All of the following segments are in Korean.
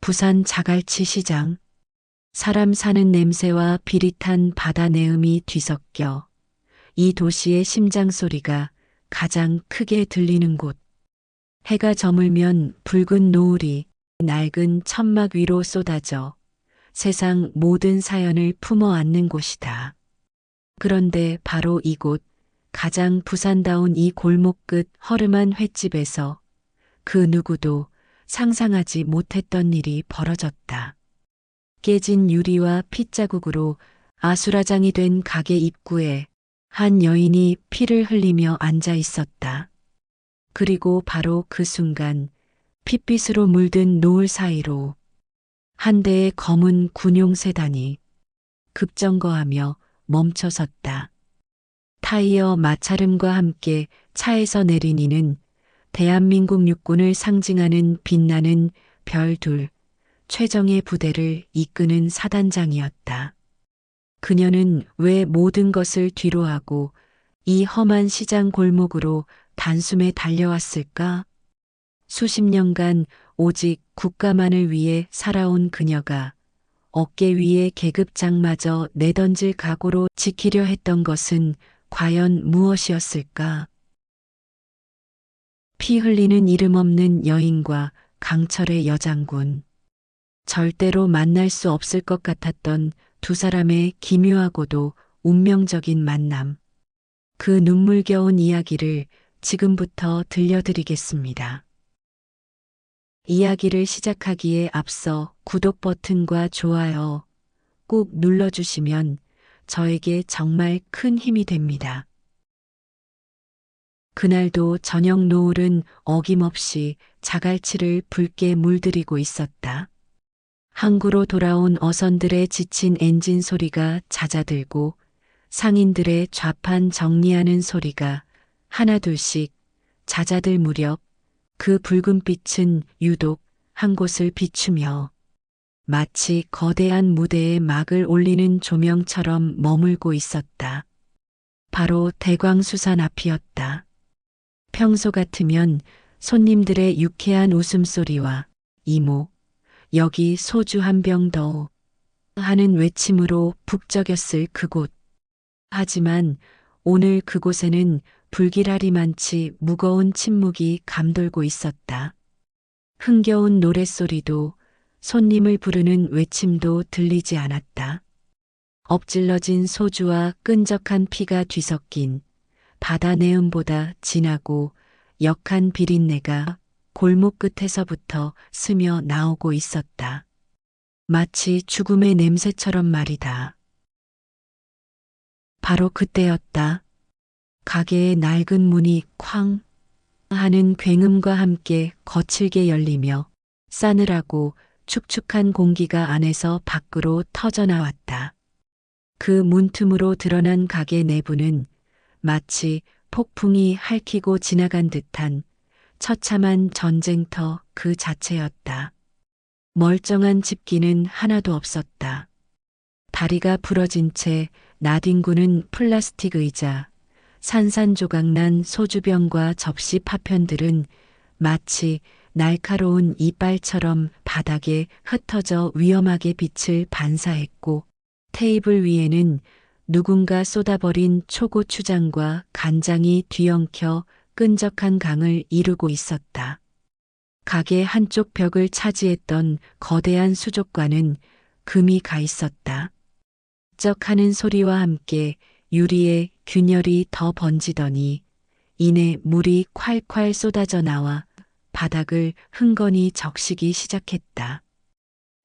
부산 자갈치 시장. 사람 사는 냄새와 비릿한 바다 내음이 뒤섞여 이 도시의 심장 소리가 가장 크게 들리는 곳. 해가 저물면 붉은 노을이 낡은 천막 위로 쏟아져 세상 모든 사연을 품어 안는 곳이다. 그런데 바로 이곳, 가장 부산다운 이 골목 끝 허름한 횟집에서 그 누구도 상상하지 못했던 일이 벌어졌다. 깨진 유리와 핏자국으로 아수라장이 된 가게 입구에 한 여인이 피를 흘리며 앉아 있었다. 그리고 바로 그 순간 핏빛으로 물든 노을 사이로 한 대의 검은 군용 세단이 급정거하며 멈춰섰다. 타이어 마찰음과 함께 차에서 내린 이는 대한민국 육군을 상징하는 빛나는 별 둘, 최정예 부대를 이끄는 사단장이었다. 그녀는 왜 모든 것을 뒤로하고 이 험한 시장 골목으로 단숨에 달려왔을까? 수십 년간 오직 국가만을 위해 살아온 그녀가 어깨 위에 계급장마저 내던질 각오로 지키려 했던 것은 과연 무엇이었을까? 피 흘리는 이름 없는 여인과 강철의 여장군. 절대로 만날 수 없을 것 같았던 두 사람의 기묘하고도 운명적인 만남. 그 눈물겨운 이야기를 지금부터 들려드리겠습니다. 이야기를 시작하기에 앞서 구독 버튼과 좋아요 꾹 눌러주시면 저에게 정말 큰 힘이 됩니다. 그날도 저녁 노을은 어김없이 자갈치를 붉게 물들이고 있었다. 항구로 돌아온 어선들의 지친 엔진 소리가 잦아들고 상인들의 좌판 정리하는 소리가 하나둘씩 잦아들 무렵 그 붉은 빛은 유독 한 곳을 비추며 마치 거대한 무대에 막을 올리는 조명처럼 머물고 있었다. 바로 대광수산 앞이었다. 평소 같으면 손님들의 유쾌한 웃음소리와 이모, 여기 소주 한 병 더 하는 외침으로 북적였을 그곳. 하지만 오늘 그곳에는 불길하리만치 무거운 침묵이 감돌고 있었다. 흥겨운 노랫소리도 손님을 부르는 외침도 들리지 않았다. 엎질러진 소주와 끈적한 피가 뒤섞인 바다 내음보다 진하고 역한 비린내가 골목 끝에서부터 스며 나오고 있었다. 마치 죽음의 냄새처럼 말이다. 바로 그때였다. 가게의 낡은 문이 쾅 하는 굉음과 함께 거칠게 열리며 싸늘하고 축축한 공기가 안에서 밖으로 터져나왔다. 그 문틈으로 드러난 가게 내부는 마치 폭풍이 핥히고 지나간 듯한 처참한 전쟁터 그 자체였다. 멀쩡한 집기는 하나도 없었다. 다리가 부러진 채 나뒹구는 플라스틱 의자, 산산조각난 소주병과 접시 파편들은 마치 날카로운 이빨처럼 바닥에 흩어져 위험하게 빛을 반사했고 테이블 위에는 누군가 쏟아버린 초고추장과 간장이 뒤엉켜 끈적한 강을 이루고 있었다. 가게 한쪽 벽을 차지했던 거대한 수족관은 금이 가 있었다. 쩍하는 소리와 함께 유리에 균열이 더 번지더니 이내 물이 콸콸 쏟아져 나와 바닥을 흥건히 적시기 시작했다.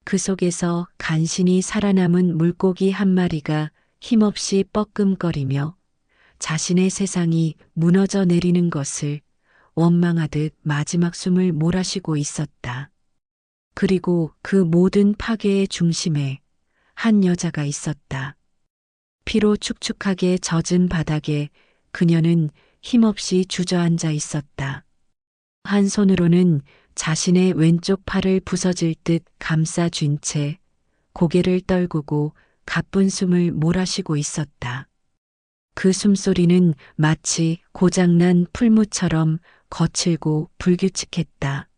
그 속에서 간신히 살아남은 물고기 한 마리가 힘없이 뻐끔거리며 자신의 세상이 무너져 내리는 것을 원망하듯 마지막 숨을 몰아쉬고 있었다. 그리고 그 모든 파괴의 중심에 한 여자가 있었다. 피로 축축하게 젖은 바닥에 그녀는 힘없이 주저앉아 있었다. 한 손으로는 자신의 왼쪽 팔을 부서질 듯 감싸 쥔 채 고개를 떨구고 가쁜 숨을 몰아쉬고 있었다. 그 숨소리는 마치 고장난 풀무처럼 거칠고 불규칙했다.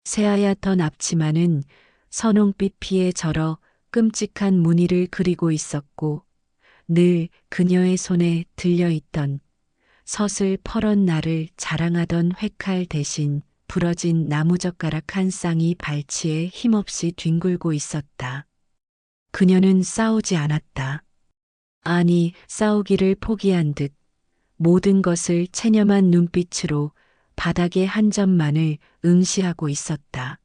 새하얗던 앞치마는 선홍빛 피에 절어 끔찍한 무늬를 그리고 있었고 늘 그녀의 손에 들려있던 서슬 퍼런 날을 자랑하던 회칼 대신 부러진 나무젓가락 한 쌍이 발치에 힘없이 뒹굴고 있었다. 그녀는 싸우지 않았다. 아니, 싸우기를 포기한 듯 모든 것을 체념한 눈빛으로 바닥의 한 점만을 응시하고 있었다.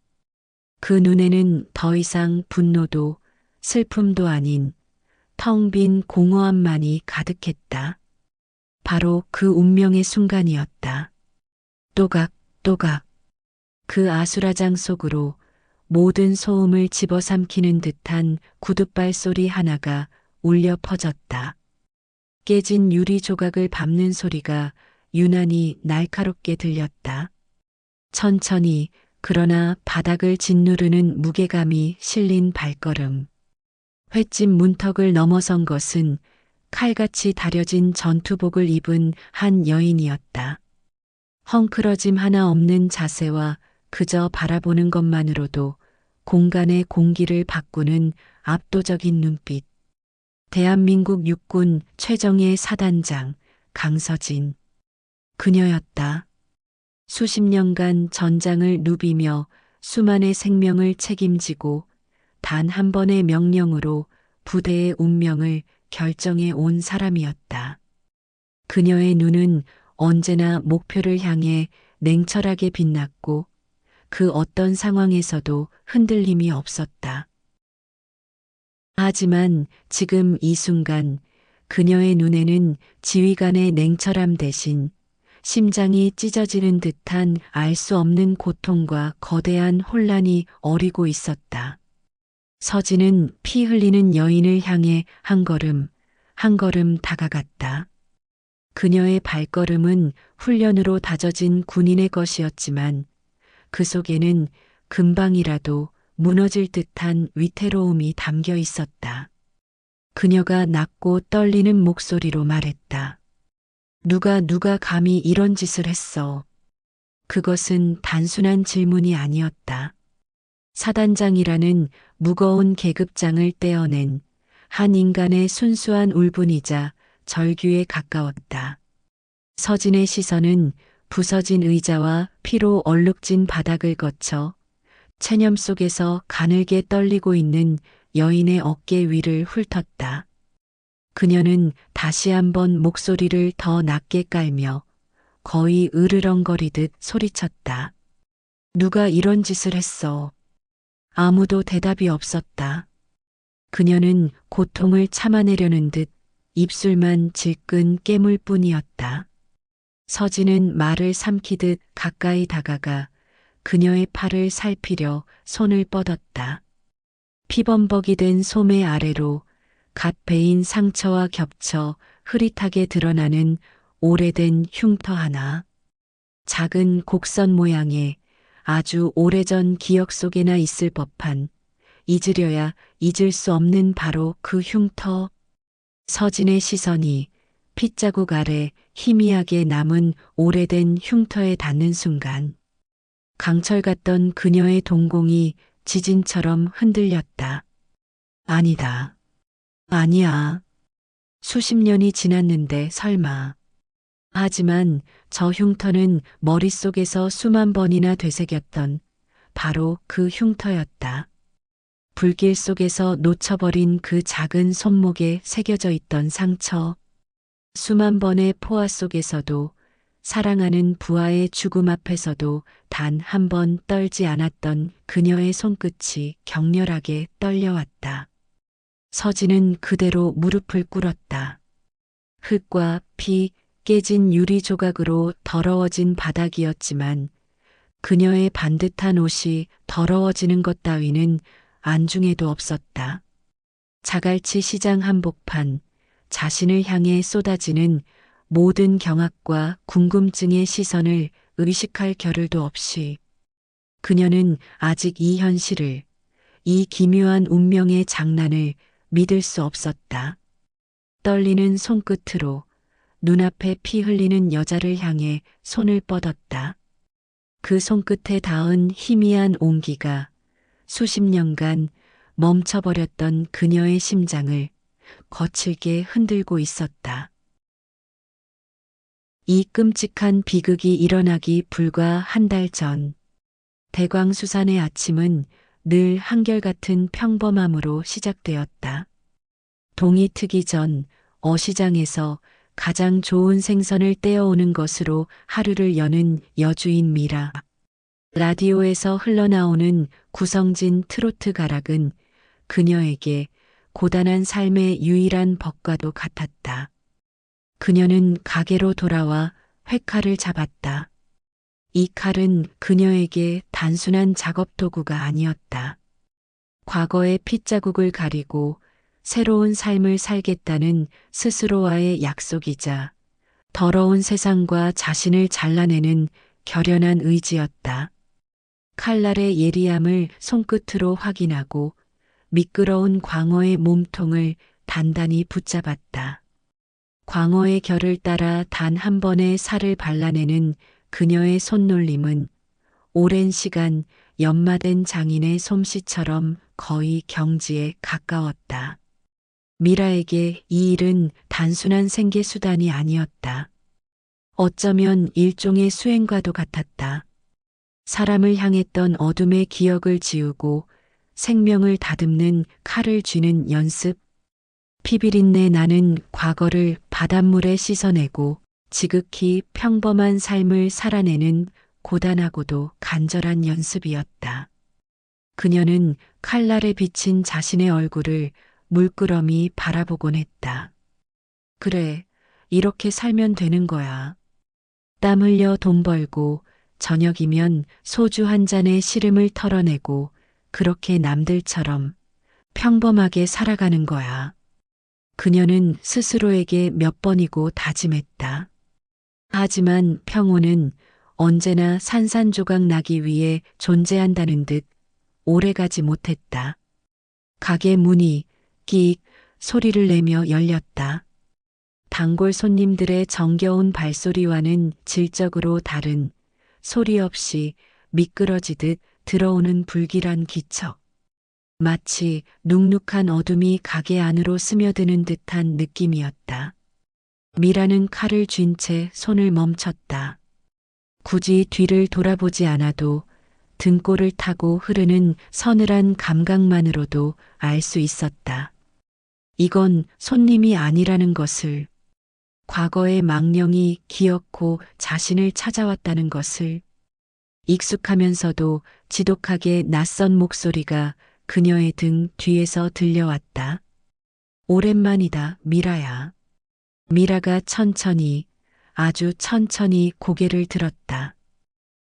그 눈에는 더 이상 분노도 슬픔도 아닌 텅 빈 공허함만이 가득했다. 바로 그 운명의 순간이었다. 또각, 또각. 그 아수라장 속으로 모든 소음을 집어삼키는 듯한 구둣발 소리 하나가 울려 퍼졌다. 깨진 유리 조각을 밟는 소리가 유난히 날카롭게 들렸다. 천천히 그러나 바닥을 짓누르는 무게감이 실린 발걸음. 횟집 문턱을 넘어선 것은 칼같이 다려진 전투복을 입은 한 여인이었다. 헝클어짐 하나 없는 자세와 그저 바라보는 것만으로도 공간의 공기를 바꾸는 압도적인 눈빛. 대한민국 육군 최정예 사단장 강서진. 그녀였다. 수십 년간 전장을 누비며 수만의 생명을 책임지고 단 한 번의 명령으로 부대의 운명을 결정해 온 사람이었다. 그녀의 눈은 언제나 목표를 향해 냉철하게 빛났고 그 어떤 상황에서도 흔들림이 없었다. 하지만 지금 이 순간 그녀의 눈에는 지휘관의 냉철함 대신 심장이 찢어지는 듯한 알 수 없는 고통과 거대한 혼란이 어리고 있었다. 서진은 피 흘리는 여인을 향해 한 걸음 다가갔다. 그녀의 발걸음은 훈련으로 다져진 군인의 것이었지만 그 속에는 금방이라도 무너질 듯한 위태로움이 담겨 있었다. 그녀가 낮고 떨리는 목소리로 말했다. 누가 감히 이런 짓을 했어. 그것은 단순한 질문이 아니었다. 사단장이라는 무거운 계급장을 떼어낸 한 인간의 순수한 울분이자 절규에 가까웠다. 서진의 시선은 부서진 의자와 피로 얼룩진 바닥을 거쳐 체념 속에서 가늘게 떨리고 있는 여인의 어깨 위를 훑었다. 그녀는 다시 한번 목소리를 더 낮게 깔며 거의 으르렁거리듯 소리쳤다. 누가 이런 짓을 했어. 아무도 대답이 없었다. 그녀는 고통을 참아내려는 듯 입술만 질끈 깨물 뿐이었다. 서진은 말을 삼키듯 가까이 다가가 그녀의 팔을 살피려 손을 뻗었다. 피범벅이 된 소매 아래로 갓 베인 상처와 겹쳐 흐릿하게 드러나는 오래된 흉터 하나. 작은 곡선 모양의 아주 오래전 기억 속에나 있을 법한 잊으려야 잊을 수 없는 바로 그 흉터. 서진의 시선이 핏자국 아래 희미하게 남은 오래된 흉터에 닿는 순간 강철 같던 그녀의 동공이 지진처럼 흔들렸다. 아니다. 아니야. 수십 년이 지났는데 설마. 하지만 저 흉터는 머릿속에서 수만 번이나 되새겼던 바로 그 흉터였다. 불길 속에서 놓쳐버린 그 작은 손목에 새겨져 있던 상처. 수만 번의 포화 속에서도 사랑하는 부하의 죽음 앞에서도 단 한 번 떨지 않았던 그녀의 손끝이 격렬하게 떨려왔다. 서진은 그대로 무릎을 꿇었다. 흙과 피, 깨진 유리 조각으로 더러워진 바닥이었지만 그녀의 반듯한 옷이 더러워지는 것 따위는 안중에도 없었다. 자갈치 시장 한복판, 자신을 향해 쏟아지는 모든 경악과 궁금증의 시선을 의식할 겨를도 없이 그녀는 아직 이 현실을, 이 기묘한 운명의 장난을 믿을 수 없었다. 떨리는 손끝으로 눈앞에 피 흘리는 여자를 향해 손을 뻗었다. 그 손끝에 닿은 희미한 온기가 수십 년간 멈춰버렸던 그녀의 심장을 거칠게 흔들고 있었다. 이 끔찍한 비극이 일어나기 불과 한 달 전, 대광수산의 아침은 늘 한결같은 평범함으로 시작되었다. 동이 트기 전 어시장에서 가장 좋은 생선을 떼어오는 것으로 하루를 여는 여주인 미라. 라디오에서 흘러나오는 구성진 트로트 가락은 그녀에게 고단한 삶의 유일한 법과도 같았다. 그녀는 가게로 돌아와 회칼을 잡았다. 이 칼은 그녀에게 단순한 작업 도구가 아니었다. 과거의 핏자국을 가리고 새로운 삶을 살겠다는 스스로와의 약속이자 더러운 세상과 자신을 잘라내는 결연한 의지였다. 칼날의 예리함을 손끝으로 확인하고 미끄러운 광어의 몸통을 단단히 붙잡았다. 광어의 결을 따라 단 한 번의 살을 발라내는 그녀의 손놀림은 오랜 시간 연마된 장인의 솜씨처럼 거의 경지에 가까웠다. 미라에게 이 일은 단순한 생계수단이 아니었다. 어쩌면 일종의 수행과도 같았다. 사람을 향했던 어둠의 기억을 지우고 생명을 다듬는 칼을 쥐는 연습. 피비린내 나는 과거를 바닷물에 씻어내고 지극히 평범한 삶을 살아내는 고단하고도 간절한 연습이었다. 그녀는 칼날에 비친 자신의 얼굴을 물끄러미 바라보곤 했다. 그래, 이렇게 살면 되는 거야. 땀 흘려 돈 벌고 저녁이면 소주 한 잔에 시름을 털어내고 그렇게 남들처럼 평범하게 살아가는 거야. 그녀는 스스로에게 몇 번이고 다짐했다. 하지만 평온은 언제나 산산조각 나기 위해 존재한다는 듯 오래가지 못했다. 가게 문이 끼익 소리를 내며 열렸다. 단골 손님들의 정겨운 발소리와는 질적으로 다른 소리 없이 미끄러지듯 들어오는 불길한 기척. 마치 눅눅한 어둠이 가게 안으로 스며드는 듯한 느낌이었다. 미라는 칼을 쥔 채 손을 멈췄다. 굳이 뒤를 돌아보지 않아도 등골을 타고 흐르는 서늘한 감각만으로도 알 수 있었다. 이건 손님이 아니라는 것을, 과거의 망령이 기어코 자신을 찾아왔다는 것을. 익숙하면서도 지독하게 낯선 목소리가 그녀의 등 뒤에서 들려왔다. 오랜만이다, 미라야. 미라가 천천히, 아주 천천히 고개를 들었다.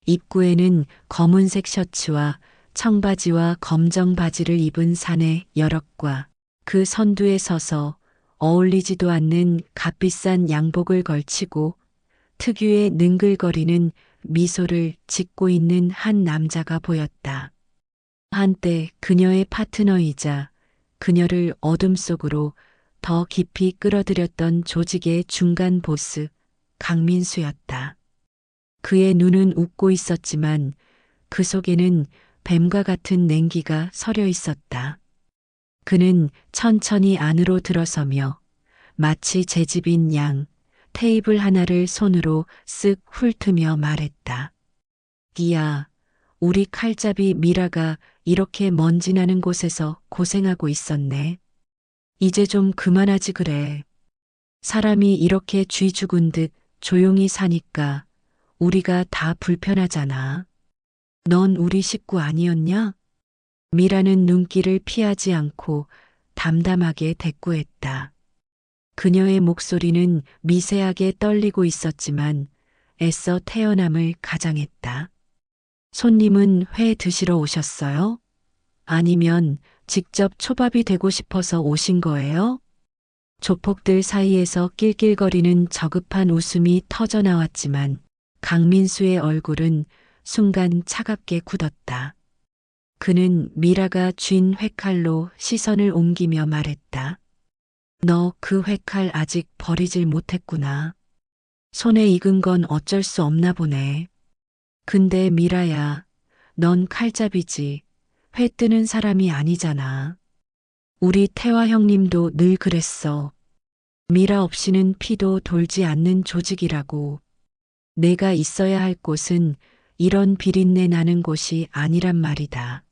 입구에는 검은색 셔츠와 청바지와 검정 바지를 입은 사내 여럿과 그 선두에 서서 어울리지도 않는 값비싼 양복을 걸치고 특유의 능글거리는 미소를 짓고 있는 한 남자가 보였다. 한때 그녀의 파트너이자 그녀를 어둠 속으로 더 깊이 끌어들였던 조직의 중간 보스, 강민수였다. 그의 눈은 웃고 있었지만 그 속에는 뱀과 같은 냉기가 서려 있었다. 그는 천천히 안으로 들어서며 마치 제 집인 양 테이블 하나를 손으로 쓱 훑으며 말했다. 이야, 우리 칼잡이 미라가 이렇게 먼지 나는 곳에서 고생하고 있었네. 이제 좀 그만하지 그래. 사람이 이렇게 쥐 죽은 듯 조용히 사니까 우리가 다 불편하잖아. 넌 우리 식구 아니었냐? 미라는 눈길을 피하지 않고 담담하게 대꾸했다. 그녀의 목소리는 미세하게 떨리고 있었지만 애써 태연함을 가장했다. 손님은 회 드시러 오셨어요? 아니면 직접 초밥이 되고 싶어서 오신 거예요? 조폭들 사이에서 낄낄거리는 저급한 웃음이 터져 나왔지만 강민수의 얼굴은 순간 차갑게 굳었다. 그는 미라가 쥔 회칼로 시선을 옮기며 말했다. 너 그 회칼 아직 버리질 못했구나. 손에 익은 건 어쩔 수 없나 보네. 근데 미라야, 넌 칼잡이지. 회 뜨는 사람이 아니잖아. 우리 태화 형님도 늘 그랬어. 미라 없이는 피도 돌지 않는 조직이라고. 내가 있어야 할 곳은 이런 비린내 나는 곳이 아니란 말이다.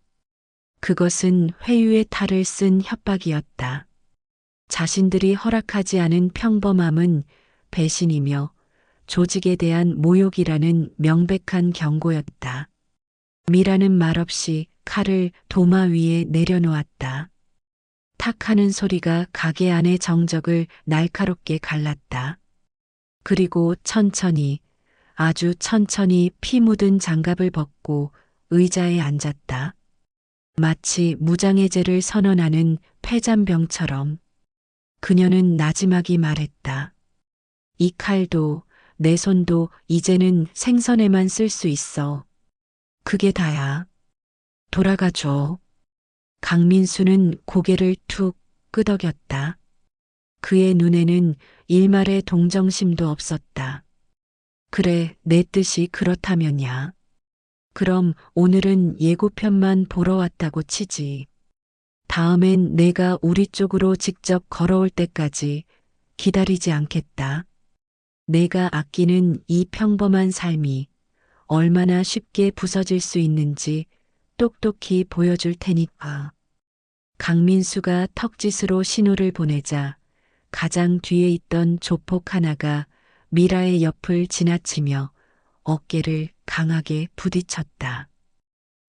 그것은 회유의 탈을 쓴 협박이었다. 자신들이 허락하지 않은 평범함은 배신이며 조직에 대한 모욕이라는 명백한 경고였다. 미라는 말없이 칼을 도마 위에 내려놓았다. 탁 하는 소리가 가게 안의 정적을 날카롭게 갈랐다. 그리고 천천히, 아주 천천히 피 묻은 장갑을 벗고 의자에 앉았다. 마치 무장해제를 선언하는 폐잔병처럼. 그녀는 나지막이 말했다. 이 칼도 내 손도 이제는 생선에만 쓸 수 있어. 그게 다야. 돌아가줘. 강민수는 고개를 툭 끄덕였다. 그의 눈에는 일말의 동정심도 없었다. 그래, 내 뜻이 그렇다면야. 그럼 오늘은 예고편만 보러 왔다고 치지. 다음엔 내가 우리 쪽으로 직접 걸어올 때까지 기다리지 않겠다. 내가 아끼는 이 평범한 삶이 얼마나 쉽게 부서질 수 있는지 똑똑히 보여줄 테니까. 강민수가 턱짓으로 신호를 보내자 가장 뒤에 있던 조폭 하나가 미라의 옆을 지나치며 어깨를 강하게 부딪혔다.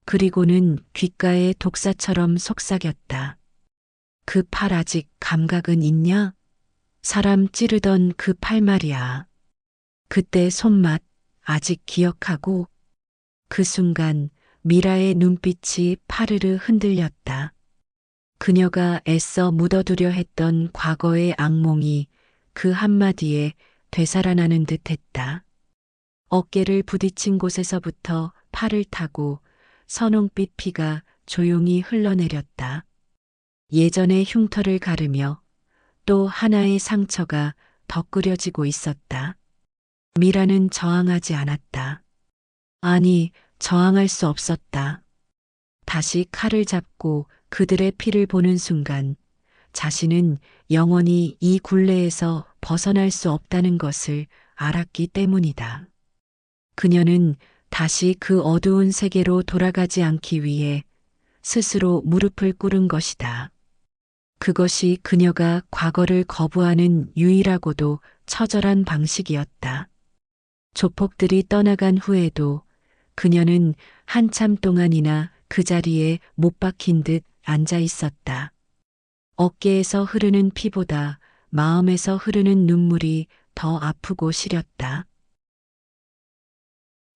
그리고는 귓가에 독사처럼 속삭였다. 그 팔 아직 감각은 있냐? 사람 찌르던 그 팔 말이야. 그때 손맛 아직 기억하고. 그 순간 미라의 눈빛이 파르르 흔들렸다. 그녀가 애써 묻어두려 했던 과거의 악몽이 그 한마디에 되살아나는 듯 했다. 어깨를 부딪힌 곳에서부터 팔을 타고 선홍빛 피가 조용히 흘러내렸다. 예전의 흉터를 가르며 또 하나의 상처가 덧그려지고 있었다. 미라는 저항하지 않았다. 아니, 저항할 수 없었다. 다시 칼을 잡고 그들의 피를 보는 순간 자신은 영원히 이 굴레에서 벗어날 수 없다는 것을 알았기 때문이다. 그녀는 다시 그 어두운 세계로 돌아가지 않기 위해 스스로 무릎을 꿇은 것이다. 그것이 그녀가 과거를 거부하는 유일하고도 처절한 방식이었다. 조폭들이 떠나간 후에도 그녀는 한참 동안이나 그 자리에 못 박힌 듯 앉아 있었다. 어깨에서 흐르는 피보다 마음에서 흐르는 눈물이 더 아프고 시렸다.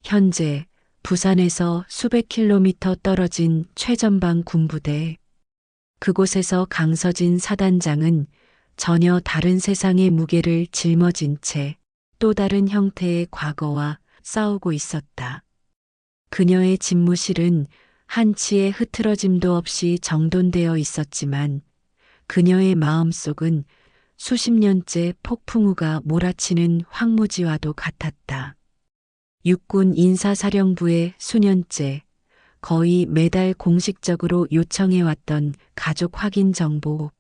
현재 부산에서 수백 킬로미터 떨어진 최전방 군부대. 그곳에서 강서진 사단장은 전혀 다른 세상의 무게를 짊어진 채 또 다른 형태의 과거와 싸우고 있었다. 그녀의 집무실은 한치의 흐트러짐도 없이 정돈되어 있었지만 그녀의 마음속은 수십 년째 폭풍우가 몰아치는 황무지와도 같았다. 육군 인사사령부에 수년째 거의 매달 공식적으로 요청해왔던 가족 확인 정보.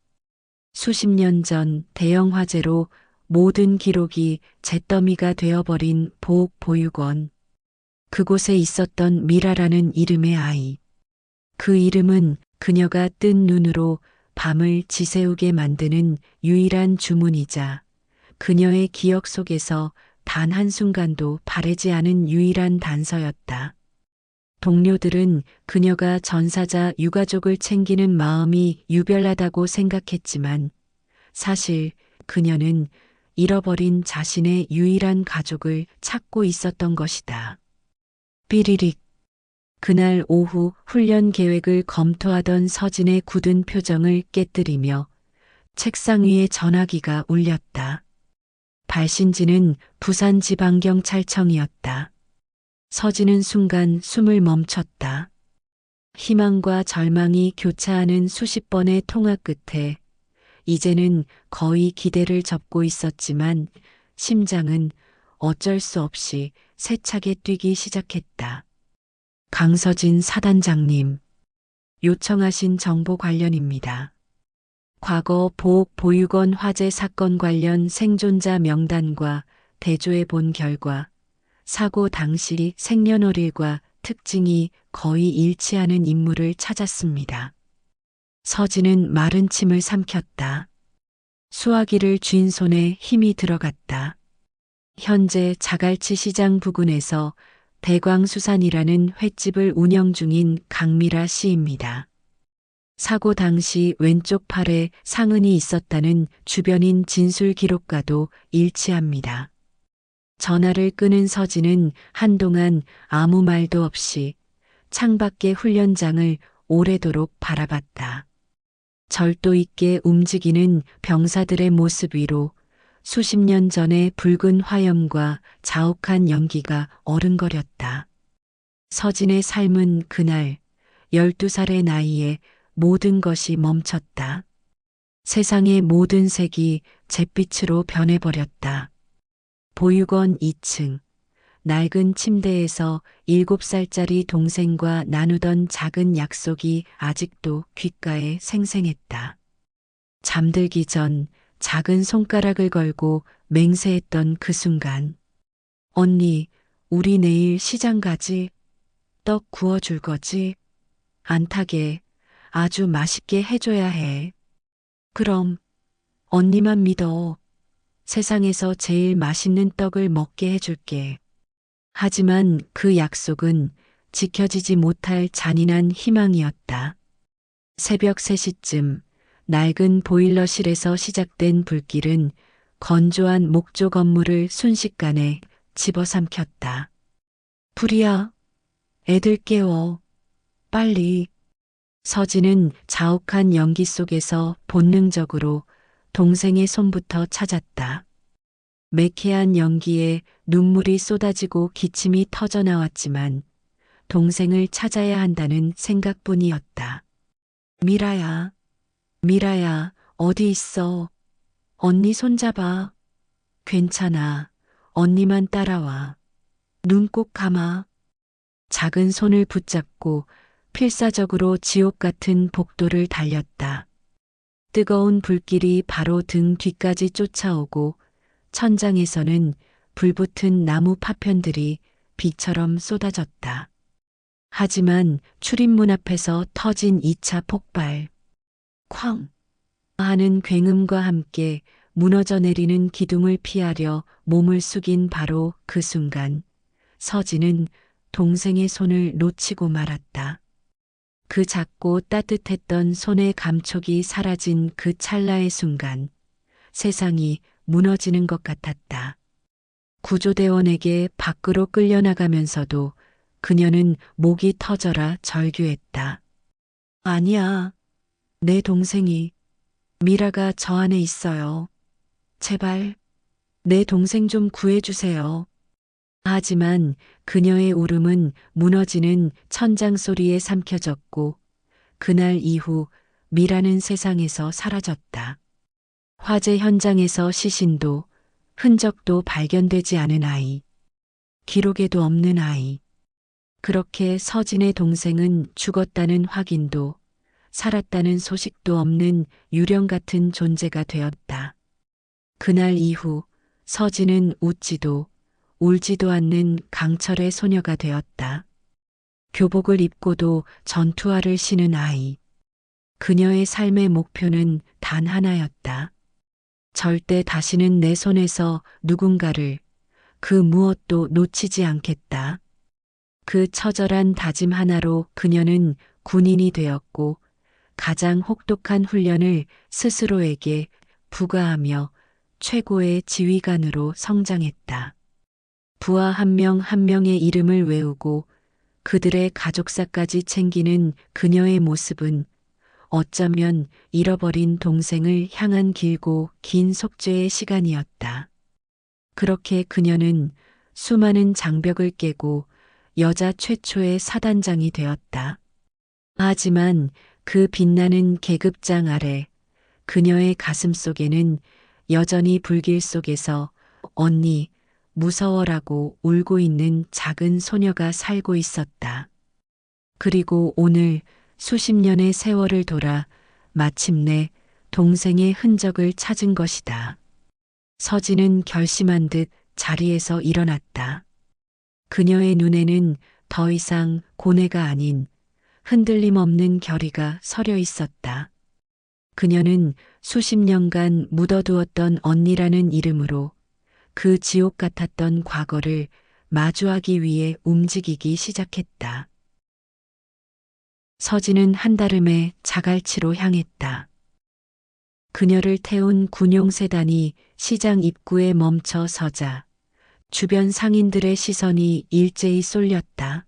수십 년 전 대형 화재로 모든 기록이 잿더미가 되어버린 보육원. 그곳에 있었던 미라라는 이름의 아이. 그 이름은 그녀가 뜬 눈으로 밤을 지새우게 만드는 유일한 주문이자 그녀의 기억 속에서 단 한순간도 바래지 않은 유일한 단서였다. 동료들은 그녀가 전사자 유가족을 챙기는 마음이 유별나다고 생각했지만 사실 그녀는 잃어버린 자신의 유일한 가족을 찾고 있었던 것이다. 삐리릭. 그날 오후 훈련 계획을 검토하던 서진의 굳은 표정을 깨뜨리며 책상 위에 전화기가 울렸다. 발신지는 부산지방경찰청이었다. 서진은 순간 숨을 멈췄다. 희망과 절망이 교차하는 수십 번의 통화 끝에 이제는 거의 기대를 접고 있었지만 심장은 어쩔 수 없이 세차게 뛰기 시작했다. 강서진 사단장님. 요청하신 정보 관련입니다. 과거 보육원 화재 사건 관련 생존자 명단과 대조해 본 결과 사고 당시 생년월일과 특징이 거의 일치하는 인물을 찾았습니다. 서진은 마른 침을 삼켰다. 수화기를 쥔 손에 힘이 들어갔다. 현재 자갈치 시장 부근에서 대광수산이라는 횟집을 운영 중인 강미라 씨입니다. 사고 당시 왼쪽 팔에 상흔이 있었다는 주변인 진술 기록과도 일치합니다. 전화를 끄는 서진은 한동안 아무 말도 없이 창밖의 훈련장을 오래도록 바라봤다. 절도 있게 움직이는 병사들의 모습 위로 수십 년 전의 붉은 화염과 자욱한 연기가 어른거렸다. 서진의 삶은 그날 12살의 나이에 모든 것이 멈췄다. 세상의 모든 색이 잿빛으로 변해버렸다. 보육원 2층, 낡은 침대에서 7살짜리 동생과 나누던 작은 약속이 아직도 귓가에 생생했다. 잠들기 전 작은 손가락을 걸고 맹세했던 그 순간. 언니, 우리 내일 시장 가지? 떡 구워줄 거지? 안 타게 아주 맛있게 해줘야 해. 그럼 언니만 믿어. 세상에서 제일 맛있는 떡을 먹게 해줄게. 하지만 그 약속은 지켜지지 못할 잔인한 희망이었다. 새벽 3시쯤 낡은 보일러실에서 시작된 불길은 건조한 목조 건물을 순식간에 집어삼켰다. 불이야. 애들 깨워. 빨리. 서진은 자욱한 연기 속에서 본능적으로 동생의 손부터 찾았다. 매캐한 연기에 눈물이 쏟아지고 기침이 터져나왔지만 동생을 찾아야 한다는 생각뿐이었다. 미라야, 미라야, 어디 있어? 언니 손잡아. 괜찮아. 언니만 따라와. 눈 꼭 감아. 작은 손을 붙잡고 필사적으로 지옥 같은 복도를 달렸다. 뜨거운 불길이 바로 등 뒤까지 쫓아오고 천장에서는 불붙은 나무 파편들이 비처럼 쏟아졌다. 하지만 출입문 앞에서 터진 2차 폭발. 쾅! 하는 굉음과 함께 무너져 내리는 기둥을 피하려 몸을 숙인 바로 그 순간 서진은 동생의 손을 놓치고 말았다. 그 작고 따뜻했던 손의 감촉이 사라진 그 찰나의 순간 세상이 무너지는 것 같았다. 구조대원에게 밖으로 끌려나가면서도 그녀는 목이 터져라 절규했다. 아니야. 내 동생이. 미라가 저 안에 있어요. 제발 내 동생 좀 구해주세요. 하지만 그녀의 울음은 무너지는 천장 소리에 삼켜졌고 그날 이후 미라는 세상에서 사라졌다. 화재 현장에서 시신도 흔적도 발견되지 않은 아이. 기록에도 없는 아이. 그렇게 서진의 동생은 죽었다는 확인도 살았다는 소식도 없는 유령 같은 존재가 되었다. 그날 이후 서진은 웃지도 울지도 않는 강철의 소녀가 되었다. 교복을 입고도 전투화를 신은 아이. 그녀의 삶의 목표는 단 하나였다. 절대 다시는 내 손에서 누군가를 그 무엇도 놓치지 않겠다. 그 처절한 다짐 하나로 그녀는 군인이 되었고 가장 혹독한 훈련을 스스로에게 부과하며 최고의 지휘관으로 성장했다. 부하 한 명 한 명의 이름을 외우고 그들의 가족사까지 챙기는 그녀의 모습은 어쩌면 잃어버린 동생을 향한 길고 긴 속죄의 시간이었다. 그렇게 그녀는 수많은 장벽을 깨고 여자 최초의 사단장이 되었다. 하지만 그 빛나는 계급장 아래 그녀의 가슴 속에는 여전히 불길 속에서 언니, 무서워라고 울고 있는 작은 소녀가 살고 있었다. 그리고 오늘 수십 년의 세월을 돌아 마침내 동생의 흔적을 찾은 것이다. 서진은 결심한 듯 자리에서 일어났다. 그녀의 눈에는 더 이상 고뇌가 아닌 흔들림 없는 결의가 서려 있었다. 그녀는 수십 년간 묻어두었던 언니라는 이름으로 그 지옥 같았던 과거를 마주하기 위해 움직이기 시작했다. 서진은 한달음에 자갈치로 향했다. 그녀를 태운 군용세단이 시장 입구에 멈춰 서자 주변 상인들의 시선이 일제히 쏠렸다.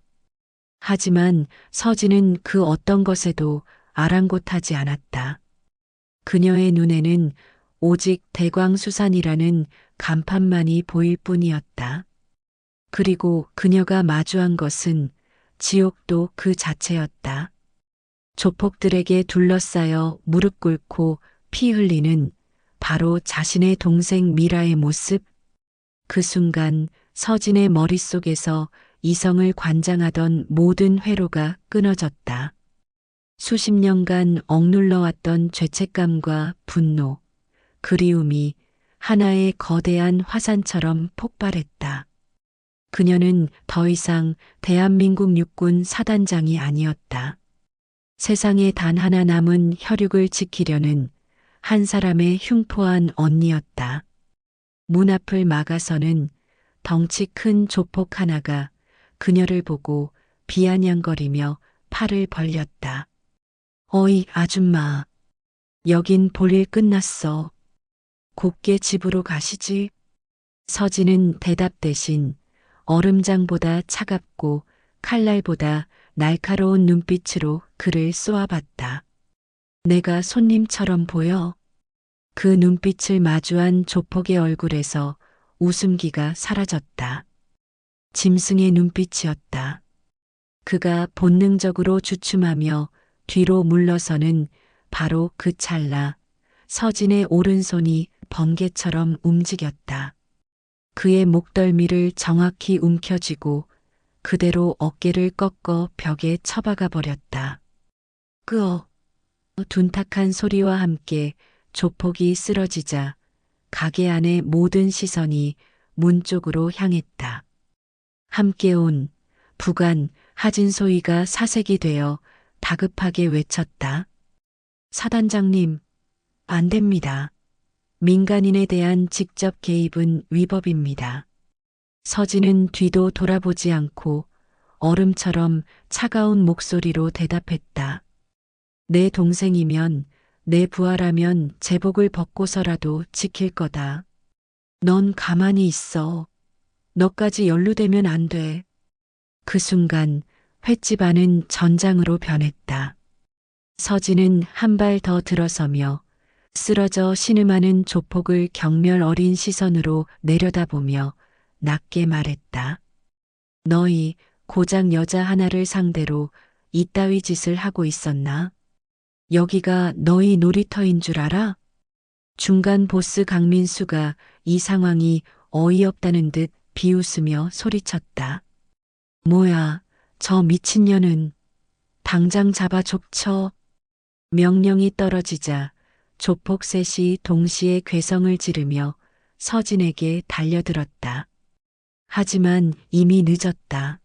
하지만 서진은 그 어떤 것에도 아랑곳하지 않았다. 그녀의 눈에는 오직 대광수산이라는 간판만이 보일 뿐이었다. 그리고 그녀가 마주한 것은 지옥도 그 자체였다. 조폭들에게 둘러싸여 무릎 꿇고 피 흘리는 바로 자신의 동생 미라의 모습. 그 순간 서진의 머릿속에서 이성을 관장하던 모든 회로가 끊어졌다. 수십 년간 억눌러왔던 죄책감과 분노, 그리움이 하나의 거대한 화산처럼 폭발했다. 그녀는 더 이상 대한민국 육군 사단장이 아니었다. 세상에 단 하나 남은 혈육을 지키려는 한 사람의 흉포한 언니였다. 문 앞을 막아서는 덩치 큰 조폭 하나가 그녀를 보고 비아냥거리며 팔을 벌렸다. 어이, 아줌마. 여긴 볼일 끝났어. 곱게 집으로 가시지. 서진은 대답 대신 얼음장보다 차갑고 칼날보다 날카로운 눈빛으로 그를 쏘아봤다. 내가 손님처럼 보여? 그 눈빛을 마주한 조폭의 얼굴에서 웃음기가 사라졌다. 짐승의 눈빛이었다. 그가 본능적으로 주춤하며 뒤로 물러서는 바로 그 찰나 서진의 오른손이 번개처럼 움직였다. 그의 목덜미를 정확히 움켜쥐고 그대로 어깨를 꺾어 벽에 처박아 버렸다. 끄어. 둔탁한 소리와 함께 조폭이 쓰러지자 가게 안의 모든 시선이 문 쪽으로 향했다. 함께 온 부관 하진소희가 사색이 되어 다급하게 외쳤다. 사단장님, 안 됩니다. 민간인에 대한 직접 개입은 위법입니다. 서진은 뒤도 돌아보지 않고 얼음처럼 차가운 목소리로 대답했다. 내 동생이면, 내 부하라면 제복을 벗고서라도 지킬 거다. 넌 가만히 있어. 너까지 연루되면 안 돼. 그 순간 횟집 안은 전장으로 변했다. 서진은 한 발 더 들어서며 쓰러져 신음하는 조폭을 경멸 어린 시선으로 내려다보며 낮게 말했다. 너희 고작 여자 하나를 상대로 이따위 짓을 하고 있었나? 여기가 너희 놀이터인 줄 알아? 중간 보스 강민수가 이 상황이 어이없다는 듯 비웃으며 소리쳤다. 뭐야, 저 미친년은. 당장 잡아 족쳐. 명령이 떨어지자 조폭 셋이 동시에 괴성을 지르며 서진에게 달려들었다. 하지만 이미 늦었다.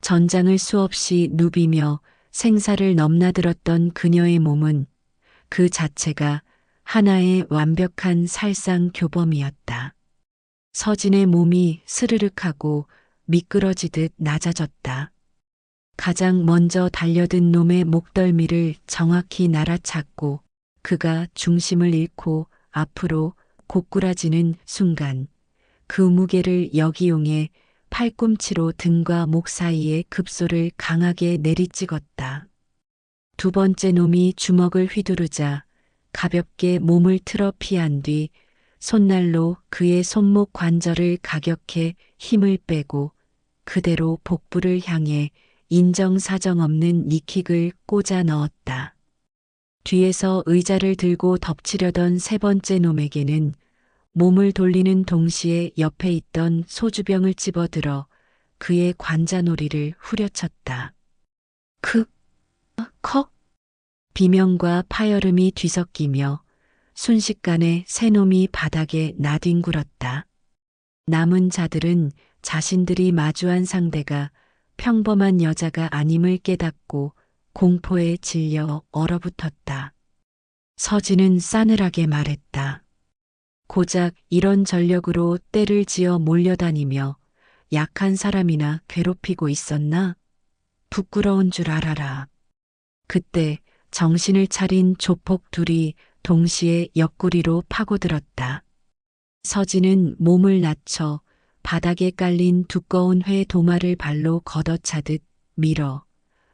전장을 수없이 누비며 생사를 넘나들었던 그녀의 몸은 그 자체가 하나의 완벽한 살상 교범이었다. 서진의 몸이 스르륵하고 미끄러지듯 낮아졌다. 가장 먼저 달려든 놈의 목덜미를 정확히 날아찼고 그가 중심을 잃고 앞으로 고꾸라지는 순간 그 무게를 역이용해 팔꿈치로 등과 목 사이에 급소를 강하게 내리찍었다. 두 번째 놈이 주먹을 휘두르자 가볍게 몸을 틀어 피한 뒤 손날로 그의 손목 관절을 가격해 힘을 빼고 그대로 복부를 향해 인정사정 없는 니킥을 꽂아 넣었다. 뒤에서 의자를 들고 덮치려던 세 번째 놈에게는 몸을 돌리는 동시에 옆에 있던 소주병을 집어들어 그의 관자놀이를 후려쳤다. 크! 컥! 비명과 파열음이 뒤섞이며 순식간에 새 놈이 바닥에 나뒹굴었다. 남은 자들은 자신들이 마주한 상대가 평범한 여자가 아님을 깨닫고 공포에 질려 얼어붙었다. 서진은 싸늘하게 말했다. 고작 이런 전력으로 떼를 지어 몰려다니며 약한 사람이나 괴롭히고 있었나? 부끄러운 줄 알아라. 그때 정신을 차린 조폭 둘이 동시에 옆구리로 파고들었다. 서진은 몸을 낮춰 바닥에 깔린 두꺼운 회 도마를 발로 걷어차듯 밀어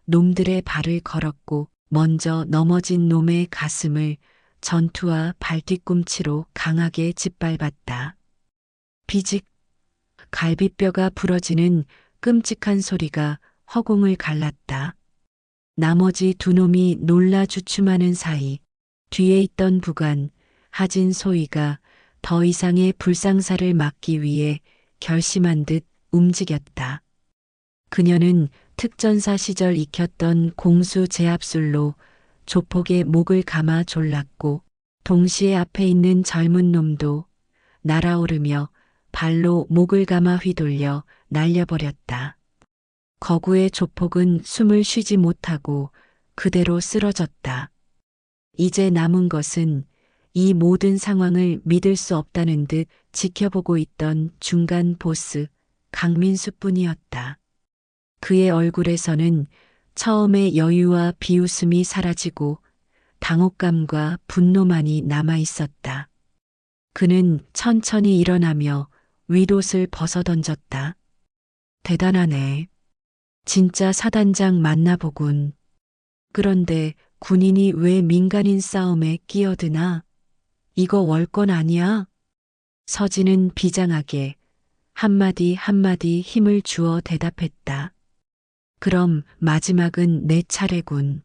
놈들의 발을 걸었고 먼저 넘어진 놈의 가슴을 전투와 발뒤꿈치로 강하게 짓밟았다. 비직! 갈비뼈가 부러지는 끔찍한 소리가 허공을 갈랐다. 나머지 두 놈이 놀라 주춤하는 사이 뒤에 있던 부관 하진 소희가 더 이상의 불상사를 막기 위해 결심한 듯 움직였다. 그녀는 특전사 시절 익혔던 공수 제압술로 조폭의 목을 감아 졸랐고 동시에 앞에 있는 젊은 놈도 날아오르며 발로 목을 감아 휘돌려 날려버렸다. 거구의 조폭은 숨을 쉬지 못하고 그대로 쓰러졌다. 이제 남은 것은 이 모든 상황을 믿을 수 없다는 듯 지켜보고 있던 중간 보스 강민수뿐이었다. 그의 얼굴에서는 처음의 여유와 비웃음이 사라지고 당혹감과 분노만이 남아 있었다. 그는 천천히 일어나며 윗옷을 벗어던졌다. 대단하네. 진짜 사단장 만나보군. 그런데 군인이 왜 민간인 싸움에 끼어드나? 이거 월권 아니야? 서진은 비장하게 한마디 한마디 힘을 주어 대답했다. 그럼 마지막은 내 차례군.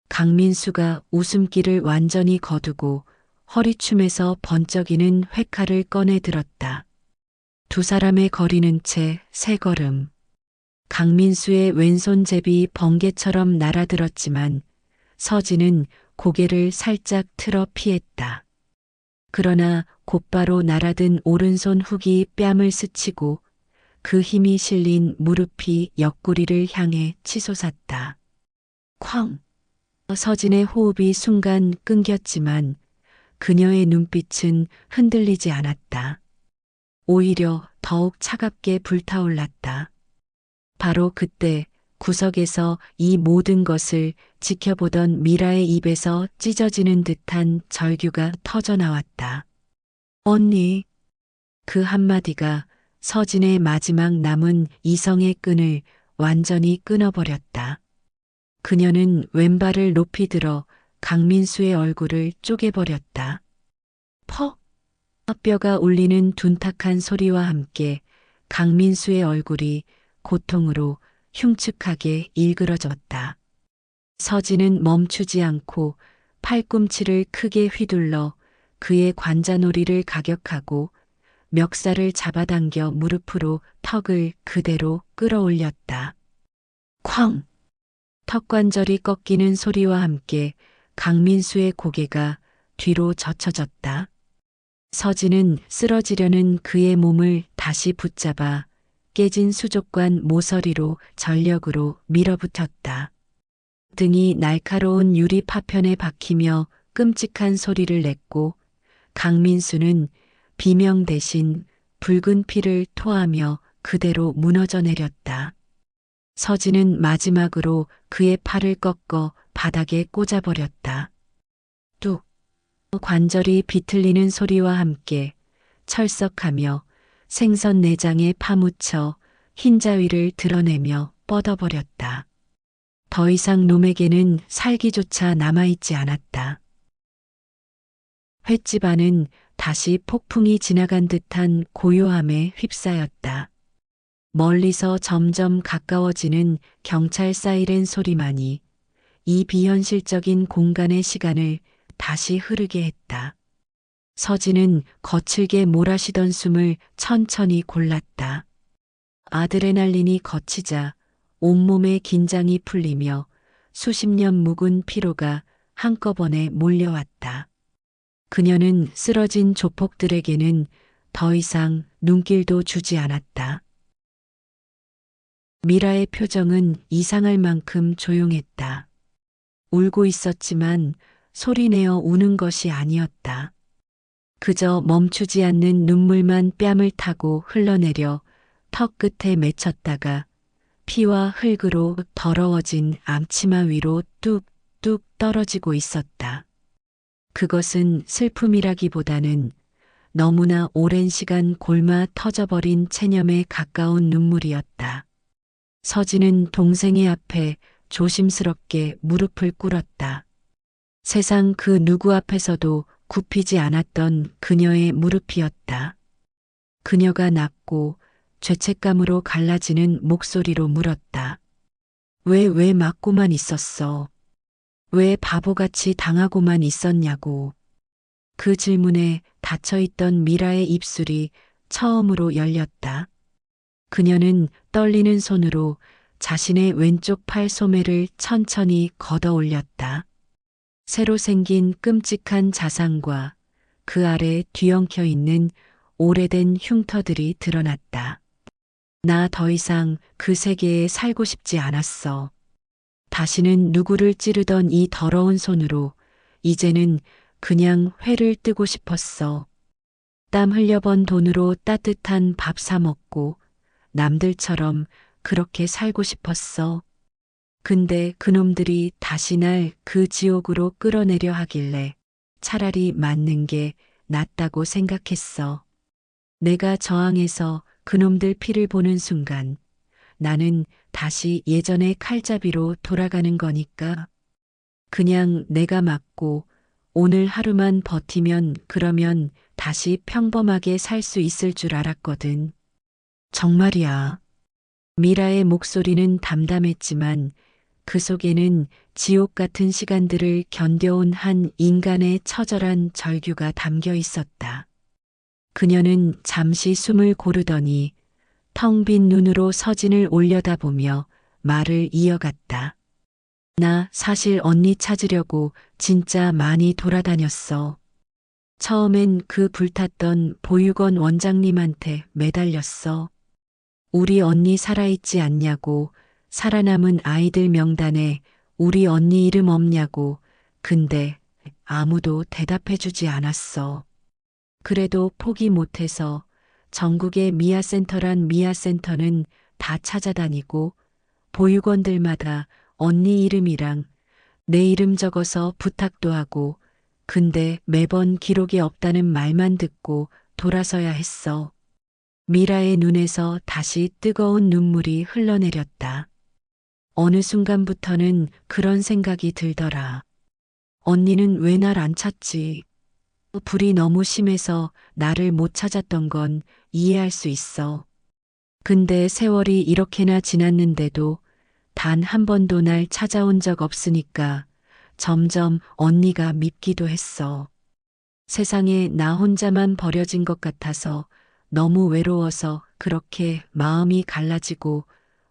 강민수가 웃음기를 완전히 거두고 허리춤에서 번쩍이는 회칼을 꺼내 들었다. 두 사람의 거리는 채 세 걸음. 강민수의 왼손잡이 번개처럼 날아들었지만 서진은 고개를 살짝 틀어 피했다. 그러나 곧바로 날아든 오른손 훅이 뺨을 스치고 그 힘이 실린 무릎이 옆구리를 향해 치솟았다. 쾅! 서진의 호흡이 순간 끊겼지만 그녀의 눈빛은 흔들리지 않았다. 오히려 더욱 차갑게 불타올랐다. 바로 그때 구석에서 이 모든 것을 지켜보던 미라의 입에서 찢어지는 듯한 절규가 터져나왔다. 언니. 그 한마디가 서진의 마지막 남은 이성의 끈을 완전히 끊어버렸다. 그녀는 왼발을 높이 들어 강민수의 얼굴을 쪼개버렸다. 퍽! 뼈가 울리는 둔탁한 소리와 함께 강민수의 얼굴이 고통으로 흉측하게 일그러졌다. 서진은 멈추지 않고 팔꿈치를 크게 휘둘러 그의 관자놀이를 가격하고 멱살을 잡아당겨 무릎으로 턱을 그대로 끌어올렸다. 쾅! 턱관절이 꺾이는 소리와 함께 강민수의 고개가 뒤로 젖혀졌다. 서진은 쓰러지려는 그의 몸을 다시 붙잡아 깨진 수족관 모서리로 전력으로 밀어붙였다. 등이 날카로운 유리 파편에 박히며 끔찍한 소리를 냈고 강민수는 비명 대신 붉은 피를 토하며 그대로 무너져 내렸다. 서진은 마지막으로 그의 팔을 꺾어 바닥에 꽂아버렸다. 뚝! 관절이 비틀리는 소리와 함께 철썩하며 생선 내장에 파묻혀 흰자위를 드러내며 뻗어버렸다. 더 이상 놈에게는 살기조차 남아있지 않았다. 횟집 안은 다시 폭풍이 지나간 듯한 고요함에 휩싸였다. 멀리서 점점 가까워지는 경찰 사이렌 소리만이 이 비현실적인 공간의 시간을 다시 흐르게 했다. 서진은 거칠게 몰아쉬던 숨을 천천히 골랐다. 아드레날린이 거치자 온몸의 긴장이 풀리며 수십 년 묵은 피로가 한꺼번에 몰려왔다. 그녀는 쓰러진 조폭들에게는 더 이상 눈길도 주지 않았다. 미라의 표정은 이상할 만큼 조용했다. 울고 있었지만 소리내어 우는 것이 아니었다. 그저 멈추지 않는 눈물만 뺨을 타고 흘러내려 턱 끝에 맺혔다가 피와 흙으로 더러워진 앞치마 위로 뚝뚝 떨어지고 있었다. 그것은 슬픔이라기보다는 너무나 오랜 시간 골마 터져버린 체념에 가까운 눈물이었다. 서진은 동생의 앞에 조심스럽게 무릎을 꿇었다. 세상 그 누구 앞에서도 굽히지 않았던 그녀의 무릎이었다. 그녀가 낮고 죄책감으로 갈라지는 목소리로 물었다. 왜 맞고만 있었어? 왜 바보같이 당하고만 있었냐고. 그 질문에 닫혀있던 미라의 입술이 처음으로 열렸다. 그녀는 떨리는 손으로 자신의 왼쪽 팔 소매를 천천히 걷어 올렸다. 새로 생긴 끔찍한 자상과 그 아래 뒤엉켜 있는 오래된 흉터들이 드러났다. 나 더 이상 그 세계에 살고 싶지 않았어. 다시는 누구를 찌르던 이 더러운 손으로 이제는 그냥 회를 뜨고 싶었어. 땀 흘려번 돈으로 따뜻한 밥 사 먹고 남들처럼 그렇게 살고 싶었어. 근데 그놈들이 다시 날 그 지옥으로 끌어내려 하길래 차라리 맞는 게 낫다고 생각했어. 내가 저항해서 그놈들 피를 보는 순간 나는 다시 예전의 칼잡이로 돌아가는 거니까. 그냥 내가 맞고 오늘 하루만 버티면 그러면 다시 평범하게 살 수 있을 줄 알았거든. 정말이야. 미라의 목소리는 담담했지만 그 속에는 지옥 같은 시간들을 견뎌온 한 인간의 처절한 절규가 담겨 있었다. 그녀는 잠시 숨을 고르더니 텅 빈 눈으로 서진을 올려다보며 말을 이어갔다. 나 사실 언니 찾으려고 진짜 많이 돌아다녔어. 처음엔 그 불탔던 보육원 원장님한테 매달렸어. 우리 언니 살아있지 않냐고, 살아남은 아이들 명단에 우리 언니 이름 없냐고. 근데 아무도 대답해주지 않았어. 그래도 포기 못해서 전국의 미아센터란 미아센터는 다 찾아다니고 보육원들마다 언니 이름이랑 내 이름 적어서 부탁도 하고, 근데 매번 기록이 없다는 말만 듣고 돌아서야 했어. 미라의 눈에서 다시 뜨거운 눈물이 흘러내렸다. 어느 순간부터는 그런 생각이 들더라. 언니는 왜 날 안 찾지? 불이 너무 심해서 나를 못 찾았던 건 이해할 수 있어. 근데 세월이 이렇게나 지났는데도 단 한 번도 날 찾아온 적 없으니까 점점 언니가 밉기도 했어. 세상에 나 혼자만 버려진 것 같아서 너무 외로워서 그렇게 마음이 갈라지고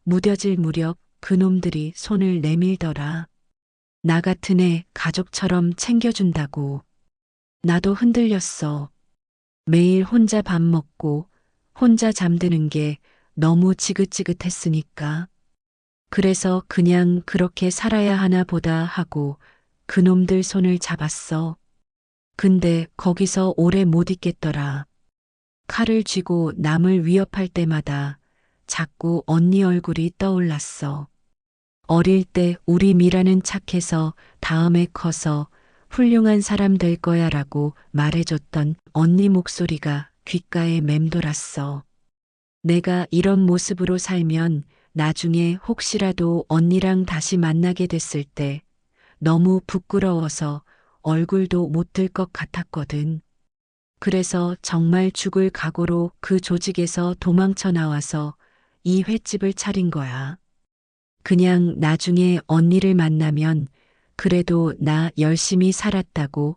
무뎌질 무렵 그놈들이 손을 내밀더라. 나 같은 애 가족처럼 챙겨준다고. 나도 흔들렸어. 매일 혼자 밥 먹고 혼자 잠드는 게 너무 지긋지긋했으니까. 그래서 그냥 그렇게 살아야 하나 보다 하고 그놈들 손을 잡았어. 근데 거기서 오래 못 있겠더라. 칼을 쥐고 남을 위협할 때마다 자꾸 언니 얼굴이 떠올랐어. 어릴 때 우리 미라는 착해서 다음에 커서 훌륭한 사람 될 거야라고 말해줬던 언니 목소리가 귓가에 맴돌았어. 내가 이런 모습으로 살면 나중에 혹시라도 언니랑 다시 만나게 됐을 때 너무 부끄러워서 얼굴도 못 들 것 같았거든. 그래서 정말 죽을 각오로 그 조직에서 도망쳐 나와서 이 횟집을 차린 거야. 그냥 나중에 언니를 만나면 그래도 나 열심히 살았다고,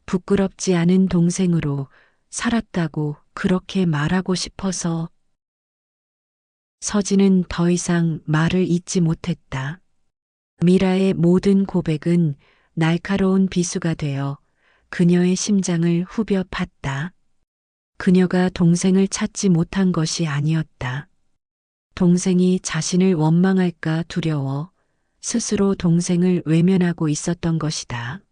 부끄럽지 않은 동생으로 살았다고 그렇게 말하고 싶어서. 서진은 더 이상 말을 잇지 못했다. 미라의 모든 고백은 날카로운 비수가 되어 그녀의 심장을 후벼 팠다. 그녀가 동생을 찾지 못한 것이 아니었다. 동생이 자신을 원망할까 두려워 스스로 동생을 외면하고 있었던 것이다.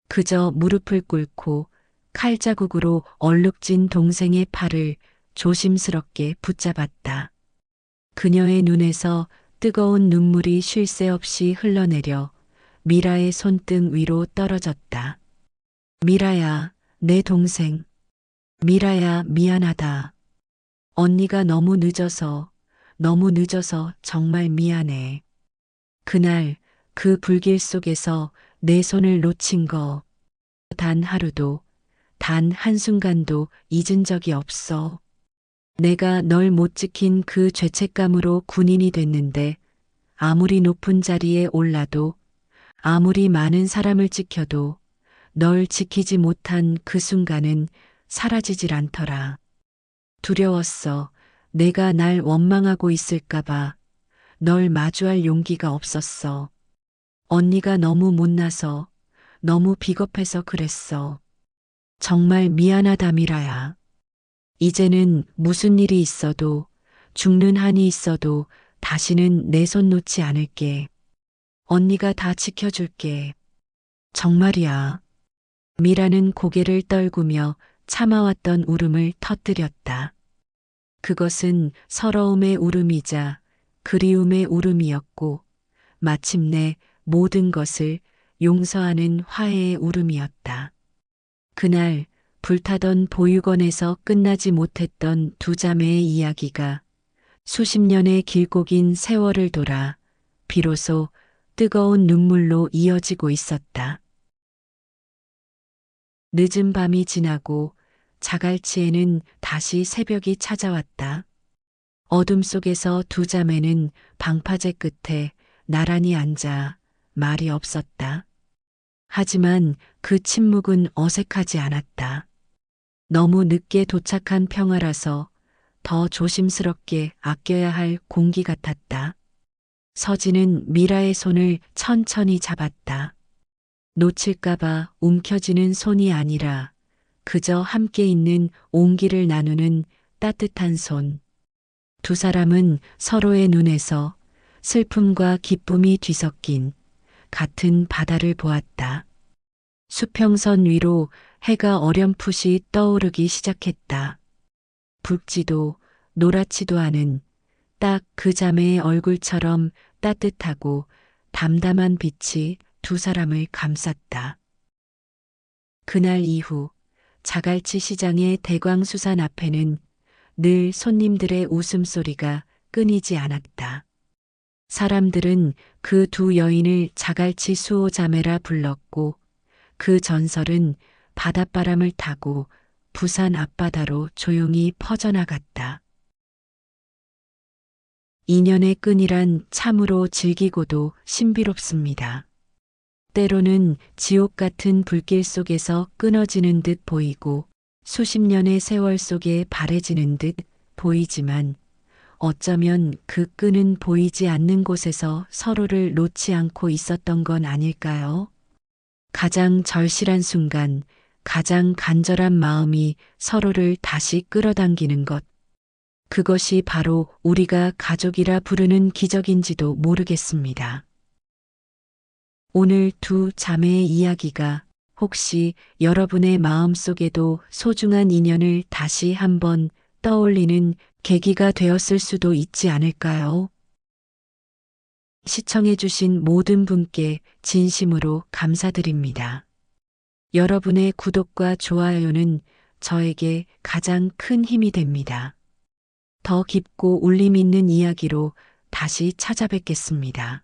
그저 무릎을 꿇고 칼자국으로 얼룩진 동생의 팔을 조심스럽게 붙잡았다. 그녀의 눈에서 뜨거운 눈물이 쉴 새 없이 흘러내려 미라의 손등 위로 떨어졌다. 미라야, 내 동생. 미라야, 미안하다. 언니가 너무 늦어서 정말 미안해. 그날 그 불길 속에서 내 손을 놓친 거 단 하루도, 단 한순간도 잊은 적이 없어. 내가 널 못 지킨 그 죄책감으로 군인이 됐는데 아무리 높은 자리에 올라도 아무리 많은 사람을 지켜도 널 지키지 못한 그 순간은 사라지질 않더라. 두려웠어. 내가 날 원망하고 있을까봐 널 마주할 용기가 없었어. 언니가 너무 못나서, 너무 비겁해서 그랬어. 정말 미안하다, 미라야. 이제는 무슨 일이 있어도, 죽는 한이 있어도 다시는 내 손 놓지 않을게. 언니가 다 지켜줄게. 정말이야. 미라는 고개를 떨구며 참아왔던 울음을 터뜨렸다. 그것은 서러움의 울음이자 그리움의 울음이었고 마침내 모든 것을 용서하는 화해의 울음이었다. 그날 불타던 보육원에서 끝나지 못했던 두 자매의 이야기가 수십 년의 길고 긴 세월을 돌아 비로소 뜨거운 눈물로 이어지고 있었다. 늦은 밤이 지나고 자갈치에는 다시 새벽이 찾아왔다. 어둠 속에서 두 자매는 방파제 끝에 나란히 앉아 말이 없었다. 하지만 그 침묵은 어색하지 않았다. 너무 늦게 도착한 평화라서 더 조심스럽게 아껴야 할 공기 같았다. 서진은 미라의 손을 천천히 잡았다. 놓칠까봐 움켜쥐는 손이 아니라 그저 함께 있는 온기를 나누는 따뜻한 손. 두 사람은 서로의 눈에서 슬픔과 기쁨이 뒤섞인 같은 바다를 보았다. 수평선 위로 해가 어렴풋이 떠오르기 시작했다. 붉지도 노랗지도 않은 딱 그 자매의 얼굴처럼 따뜻하고 담담한 빛이 두 사람을 감쌌다. 그날 이후 자갈치 시장의 대광수산 앞에는 늘 손님들의 웃음소리가 끊이지 않았다. 사람들은 그 두 여인을 자갈치 수호자매라 불렀고 그 전설은 바닷바람을 타고 부산 앞바다로 조용히 퍼져나갔다. 인연의 끈이란 참으로 질기고도 신비롭습니다. 때로는 지옥 같은 불길 속에서 끊어지는 듯 보이고 수십 년의 세월 속에 바래지는 듯 보이지만 어쩌면 그 끈은 보이지 않는 곳에서 서로를 놓지 않고 있었던 건 아닐까요? 가장 절실한 순간, 가장 간절한 마음이 서로를 다시 끌어당기는 것. 그것이 바로 우리가 가족이라 부르는 기적인지도 모르겠습니다. 오늘 두 자매의 이야기가 혹시 여러분의 마음속에도 소중한 인연을 다시 한번 떠올리는 계기가 되었을 수도 있지 않을까요? 시청해주신 모든 분께 진심으로 감사드립니다. 여러분의 구독과 좋아요는 저에게 가장 큰 힘이 됩니다. 더 깊고 울림 있는 이야기로 다시 찾아뵙겠습니다.